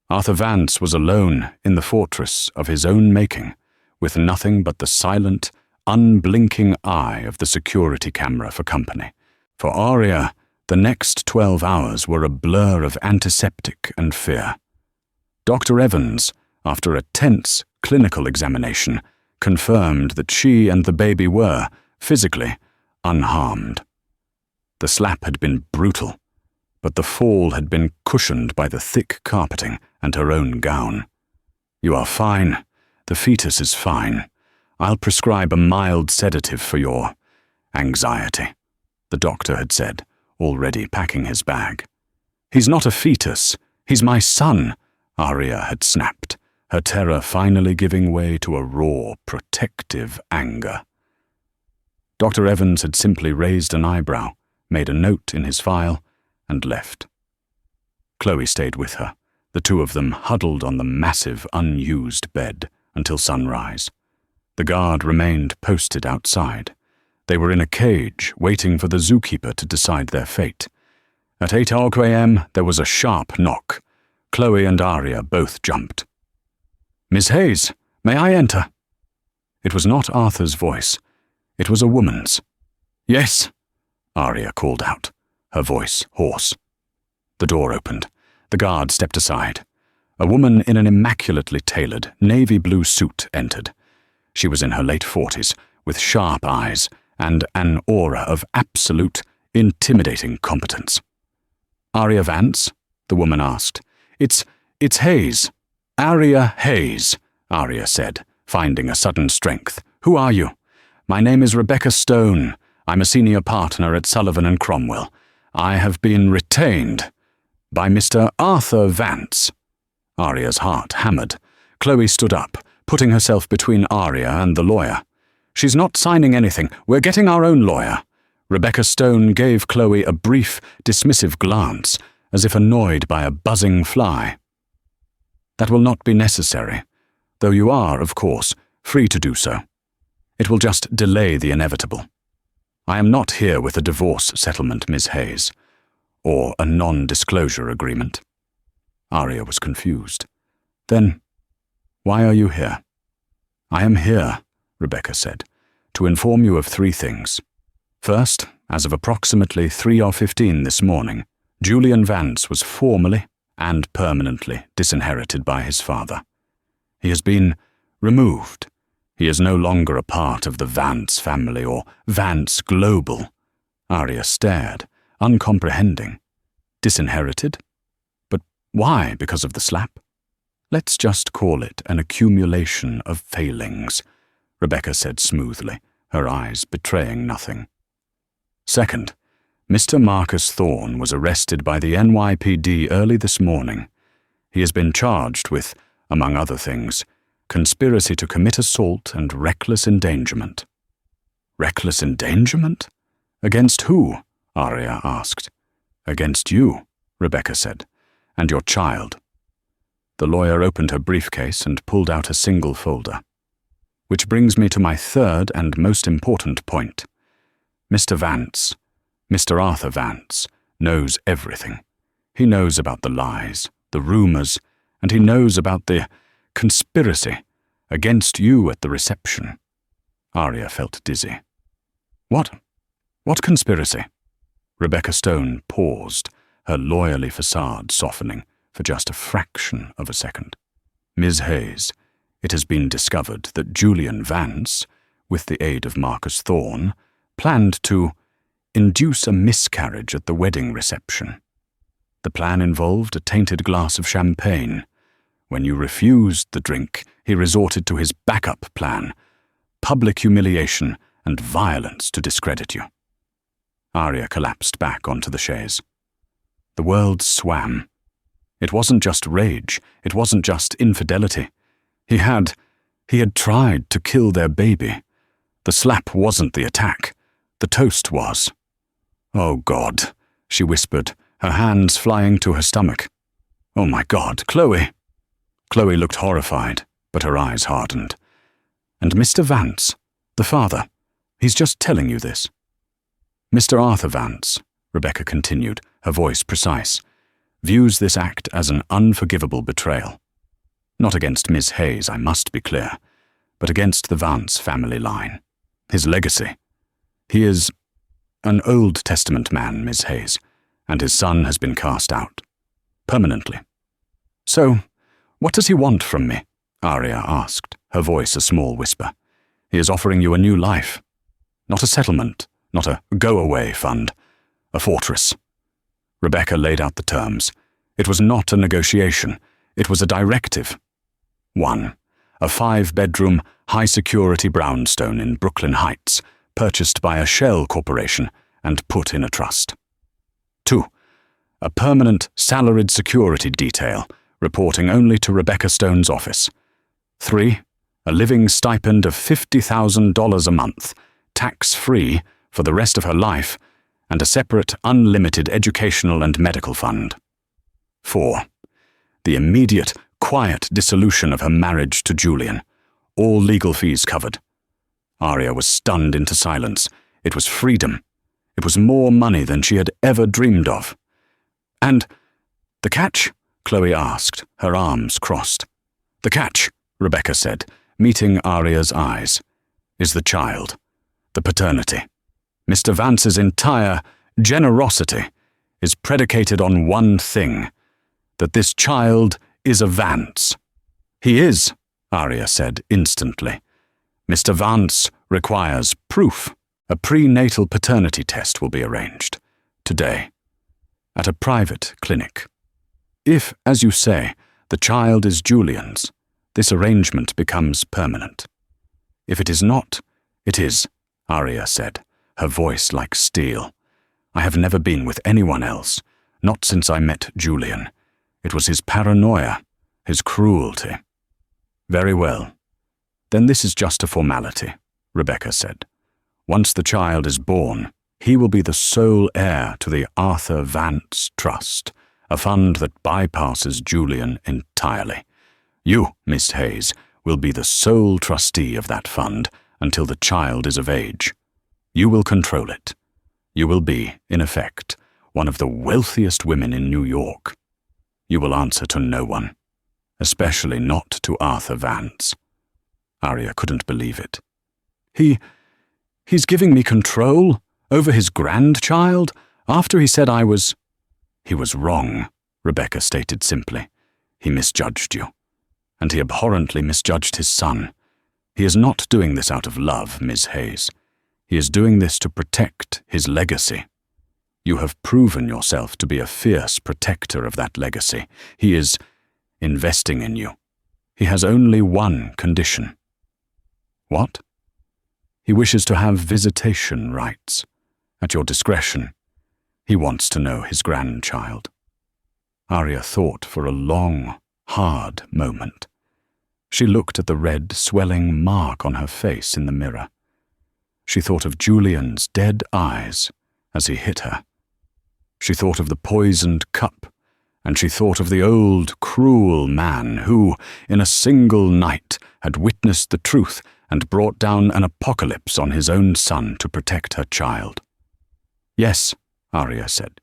Arthur Vance was alone in the fortress of his own making, with nothing but the silent, unblinking eye of the security camera for company. For Aria, the next 12 hours were a blur of antiseptic and fear. Dr. Evans, after a tense clinical examination, confirmed that she and the baby were, physically, unharmed. The slap had been brutal, but the fall had been cushioned by the thick carpeting and her own gown. You are fine. The fetus is fine. I'll prescribe a mild sedative for your anxiety. the doctor had said, already packing his bag. "He's not a fetus. He's my son," Aria had snapped, her terror finally giving way to a raw, protective anger. Dr. Evans had simply raised an eyebrow, made a note in his file, and left. Chloe stayed with her, the two of them huddled on the massive, unused bed until sunrise. The guard remained posted outside. They were in a cage, waiting for the zookeeper to decide their fate. At 8 a.m., there was a sharp knock. Chloe and Aria both jumped. "Miss Hayes, may I enter?" It was not Arthur's voice. It was a woman's. "Yes," Aria called out, her voice hoarse. The door opened. The guard stepped aside. A woman in an immaculately tailored, navy blue suit entered. She was in her late 40s, with sharp eyes and an aura of absolute, intimidating competence. "Aria Vance?" the woman asked. It's Hayes. Aria Hayes," Aria said, finding a sudden strength. "Who are you?" "My name is Rebecca Stone. I'm a senior partner at Sullivan and Cromwell. I have been retained by Mr. Arthur Vance." Aria's heart hammered. Chloe stood up, putting herself between Aria and the lawyer. "She's not signing anything. We're getting our own lawyer." Rebecca Stone gave Chloe a brief, dismissive glance, as if annoyed by a buzzing fly. "That will not be necessary, though you are, of course, free to do so. It will just delay the inevitable. I am not here with a divorce settlement, Miss Hayes, or a non-disclosure agreement." Aria was confused. "Then, why are you here?" "I am here," Rebecca said, "to inform you of 3 things. First, as of approximately 3:15 this morning, Julian Vance was formally and permanently disinherited by his father. He has been removed. He is no longer a part of the Vance family or Vance Global." Aria stared, uncomprehending. "Disinherited? But why, because of the slap?" "Let's just call it an accumulation of failings," Rebecca said smoothly, her eyes betraying nothing. "Second, Mr. Marcus Thorne was arrested by the NYPD early this morning. He has been charged with, among other things, conspiracy to commit assault and reckless endangerment." "Reckless endangerment? Against who?" Aria asked. "Against you," Rebecca said, "and your child." The lawyer opened her briefcase and pulled out a single folder. "Which brings me to my third and most important point. Mr. Vance, Mr. Arthur Vance, knows everything. He knows about the lies, the rumors, and he knows about the conspiracy against you at the reception." Aria felt dizzy. What conspiracy?" Rebecca Stone paused, her lawyerly facade softening for just a fraction of a second. "Ms. Hayes, it has been discovered that Julian Vance, with the aid of Marcus Thorne, planned to induce a miscarriage at the wedding reception. The plan involved a tainted glass of champagne. When you refused the drink, he resorted to his backup plan, public humiliation and violence to discredit you." Aria collapsed back onto the chaise. The world swam. It wasn't just rage, it wasn't just infidelity. He had tried to kill their baby. The slap wasn't the attack. The toast was. "Oh God," she whispered, her hands flying to her stomach. "Oh my God, Chloe." Chloe looked horrified, but her eyes hardened. "And Mr. Vance, the father, he's just telling you this." "Mr. Arthur Vance," Rebecca continued, her voice precise, "views this act as an unforgivable betrayal. Not against Miss Hayes, I must be clear, but against the Vance family line. His legacy. He is an Old Testament man, Miss Hayes, and his son has been cast out. Permanently." "So, what does he want from me?" Aria asked, her voice a small whisper. "He is offering you a new life. Not a settlement, not a go-away fund. A fortress." Rebecca laid out the terms. It was not a negotiation. It was a directive. 1. A 5-bedroom, high-security brownstone in Brooklyn Heights, purchased by a shell corporation and put in a trust. 2. A permanent salaried security detail, reporting only to Rebecca Stone's office. 3. A living stipend of $50,000 a month, tax-free for the rest of her life, and a separate unlimited educational and medical fund. 4. The immediate, quiet dissolution of her marriage to Julian, all legal fees covered. Aria was stunned into silence. It was freedom. It was more money than she had ever dreamed of. And the catch? Chloe asked, her arms crossed. The catch, Rebecca said, meeting Aria's eyes, is the child, the paternity. Mr. Vance's entire generosity is predicated on one thing, that this child is a Vance. He is, Aria said instantly. Mr. Vance requires proof. A prenatal paternity test will be arranged today at a private clinic. If, as you say, the child is Julian's, this arrangement becomes permanent. If it is not, it is, Aria said, her voice like steel. I have never been with anyone else, not since I met Julian. It was his paranoia, his cruelty. Very well. Then this is just a formality, Rebecca said. Once the child is born, he will be the sole heir to the Arthur Vance Trust, a fund that bypasses Julian entirely. You, Miss Hayes, will be the sole trustee of that fund until the child is of age. You will control it. You will be, in effect, one of the wealthiest women in New York. You will answer to no one, especially not to Arthur Vance. Aria couldn't believe it. He's giving me control over his grandchild after he said I was... He was wrong, Rebecca stated simply. He misjudged you. And he abhorrently misjudged his son. He is not doing this out of love, Miss Hayes. He is doing this to protect his legacy. You have proven yourself to be a fierce protector of that legacy. He is investing in you. He has only one condition. What? He wishes to have visitation rights. At your discretion. He wants to know his grandchild. Aria thought for a long, hard moment. She looked at the red, swelling mark on her face in the mirror. She thought of Julian's dead eyes as he hit her. She thought of the poisoned cup, and she thought of the old, cruel man who, in a single night, had witnessed the truth and brought down an apocalypse on his own son to protect her child. Yes, Aria said.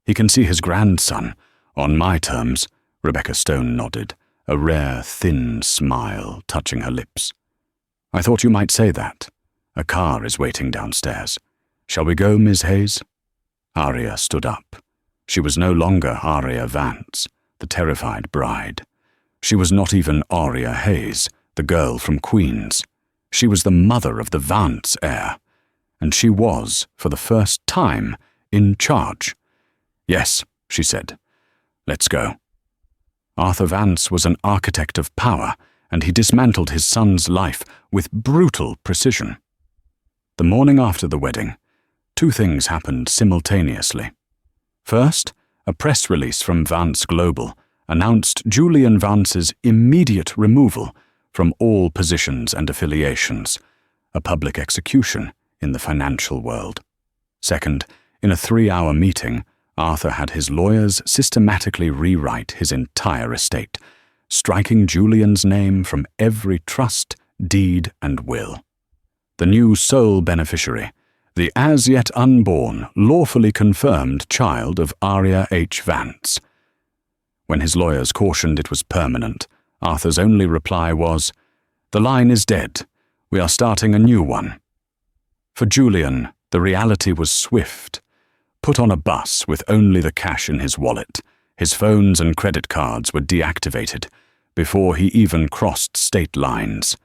He can see his grandson, on my terms. Rebecca Stone nodded, a rare, thin smile touching her lips. I thought you might say that. A car is waiting downstairs. Shall we go, Miss Hayes? Aria stood up. She was no longer Aria Vance, the terrified bride. She was not even Aria Hayes, the girl from Queens. She was the mother of the Vance heir, and she was, for the first time, in charge. Yes, she said. Let's go. Arthur Vance was an architect of power, and he dismantled his son's life with brutal precision. The morning after the wedding, two things happened simultaneously. First, a press release from Vance Global announced Julian Vance's immediate removal from all positions and affiliations, a public execution in the financial world. Second, in a 3-hour meeting, Arthur had his lawyers systematically rewrite his entire estate, striking Julian's name from every trust, deed, and will. The new sole beneficiary, the as-yet unborn, lawfully confirmed child of Aria H. Vance. When his lawyers cautioned it was permanent, Arthur's only reply was, "The line is dead. We are starting a new one." For Julian, the reality was swift. Put on a bus with only the cash in his wallet, his phones and credit cards were deactivated before he even crossed state lines.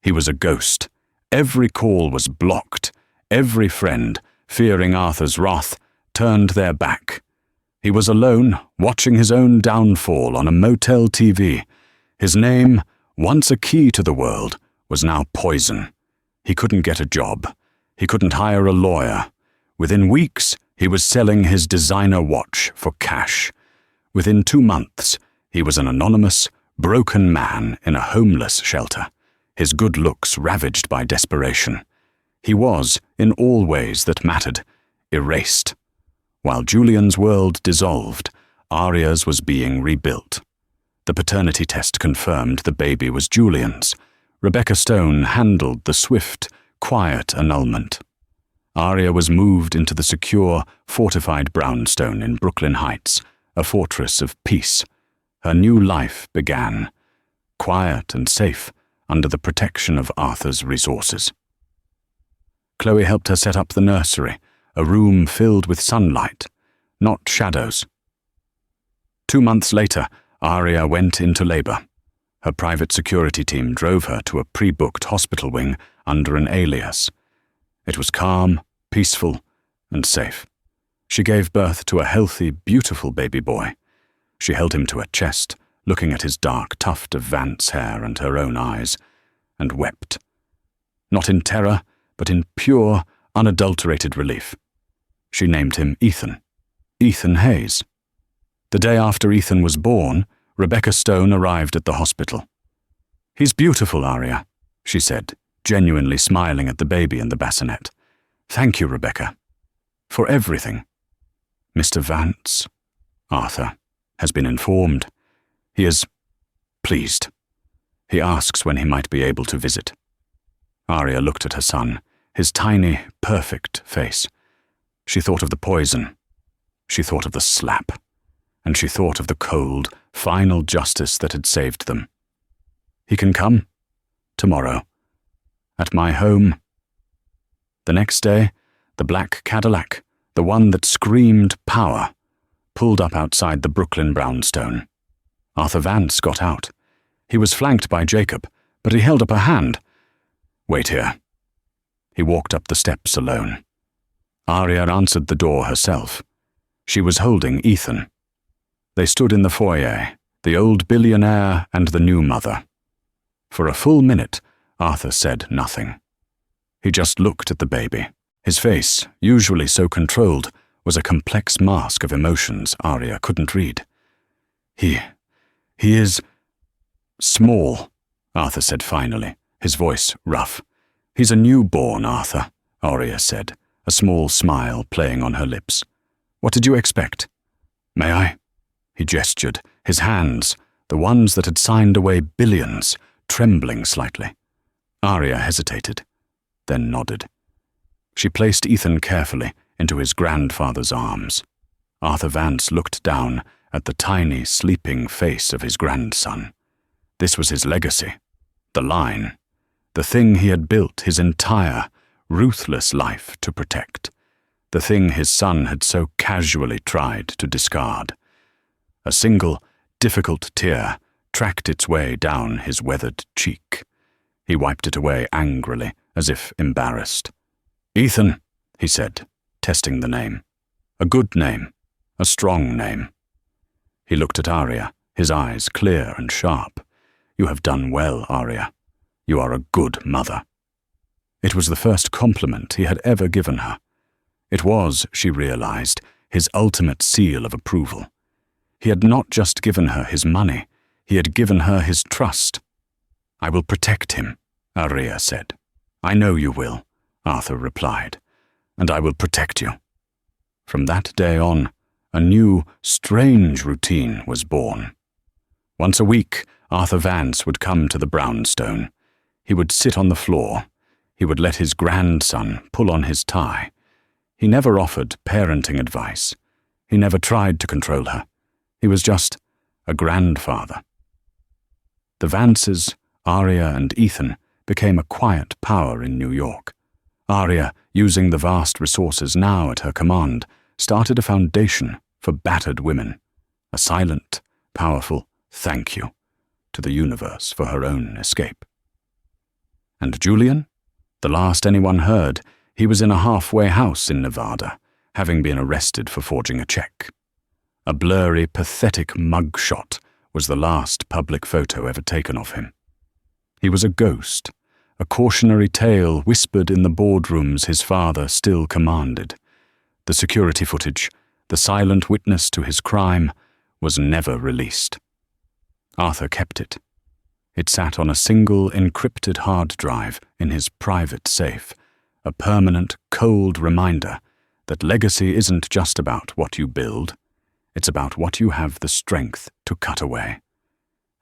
He was a ghost. Every call was blocked. Every friend, fearing Arthur's wrath, turned their back. He was alone, watching his own downfall on a motel TV. His name, once a key to the world, was now poison. He couldn't get a job. He couldn't hire a lawyer. Within weeks, he was selling his designer watch for cash. Within 2 months, he was an anonymous, broken man in a homeless shelter, his good looks ravaged by desperation. He was, in all ways that mattered, erased. While Julian's world dissolved, Aria's was being rebuilt. The paternity test confirmed the baby was Julian's. Rebecca Stone handled the swift, quiet annulment. Aria was moved into the secure, fortified brownstone in Brooklyn Heights, a fortress of peace. Her new life began, quiet and safe, under the protection of Arthur's resources. Chloe helped her set up the nursery, a room filled with sunlight, not shadows. 2 months later, Aria went into labor. Her private security team drove her to a pre-booked hospital wing under an alias. It was calm, peaceful, and safe. She gave birth to a healthy, beautiful baby boy. She held him to her chest, looking at his dark tuft of Vance hair and her own eyes, and wept. Not in terror, but in pure, unadulterated relief. She named him Ethan. Ethan Hayes. The day after Ethan was born, Rebecca Stone arrived at the hospital. "He's beautiful, Aria," she said, genuinely smiling at the baby in the bassinet. "Thank you, Rebecca, for everything." "Mr. Vance," Arthur, "has been informed. He is pleased. He asks when he might be able to visit." Aria looked at her son, his tiny, perfect face. She thought of the poison. She thought of the slap. And she thought of the cold, final justice that had saved them. "He can come tomorrow. At my home." The next day, the black Cadillac, the one that screamed power, pulled up outside the Brooklyn brownstone. Arthur Vance got out. He was flanked by Jacob, but he held up a hand. "Wait here." He walked up the steps alone. Aria answered the door herself. She was holding Ethan. They stood in the foyer, the old billionaire and the new mother. For a full minute, Arthur said nothing. He just looked at the baby. His face, usually so controlled, was a complex mask of emotions Aria couldn't read. He is small," Arthur said finally, his voice rough. "He's a newborn, Arthur," Aria said, a small smile playing on her lips. "What did you expect?" "May I?" He gestured, his hands, the ones that had signed away billions, trembling slightly. Aria hesitated, then nodded. She placed Ethan carefully into his grandfather's arms. Arthur Vance looked down at the tiny, sleeping face of his grandson. This was his legacy, the line, the thing he had built his entire, ruthless life to protect, the thing his son had so casually tried to discard. A single, difficult tear tracked its way down his weathered cheek. He wiped it away angrily, as if embarrassed. "Ethan," he said, testing the name. "A good name, a strong name." He looked at Aria, his eyes clear and sharp. "You have done well, Aria. You are a good mother." It was the first compliment he had ever given her. It was, she realized, his ultimate seal of approval. He had not just given her his money, he had given her his trust. "I will protect him," Aria said. "I know you will," Arthur replied, "and I will protect you." From that day on, a new, strange routine was born. Once a week, Arthur Vance would come to the brownstone. He would sit on the floor. He would let his grandson pull on his tie. He never offered parenting advice. He never tried to control her. He was just a grandfather. The Vances, Aria and Ethan, became a quiet power in New York. Aria, using the vast resources now at her command, started a foundation for battered women, a silent, powerful thank you to the universe for her own escape. And Julian? The last anyone heard, he was in a halfway house in Nevada, having been arrested for forging a check. A blurry, pathetic mugshot was the last public photo ever taken of him. He was a ghost, a cautionary tale whispered in the boardrooms his father still commanded. The security footage, the silent witness to his crime, was never released. Arthur kept it. It sat on a single encrypted hard drive in his private safe, a permanent, cold reminder that legacy isn't just about what you build, it's about what you have the strength to cut away.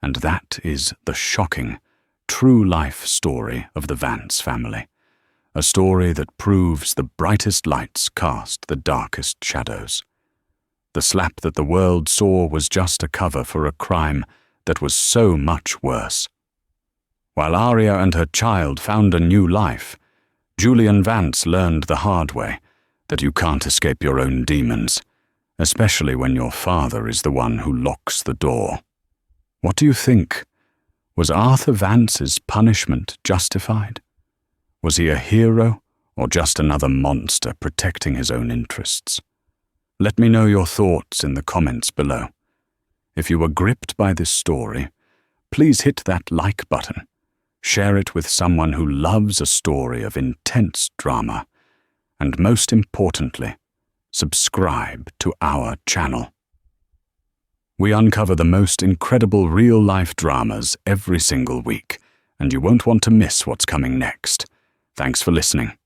And that is the shocking, true-life story of the Vance family, a story that proves the brightest lights cast the darkest shadows. The slap that the world saw was just a cover for a crime that was so much worse. While Aria and her child found a new life, Julian Vance learned the hard way that you can't escape your own demons, especially when your father is the one who locks the door. What do you think? Was Arthur Vance's punishment justified? Was he a hero or just another monster protecting his own interests? Let me know your thoughts in the comments below. If you were gripped by this story, please hit that like button. Share it with someone who loves a story of intense drama. And most importantly, subscribe to our channel. We uncover the most incredible real-life dramas every single week, and you won't want to miss what's coming next. Thanks for listening.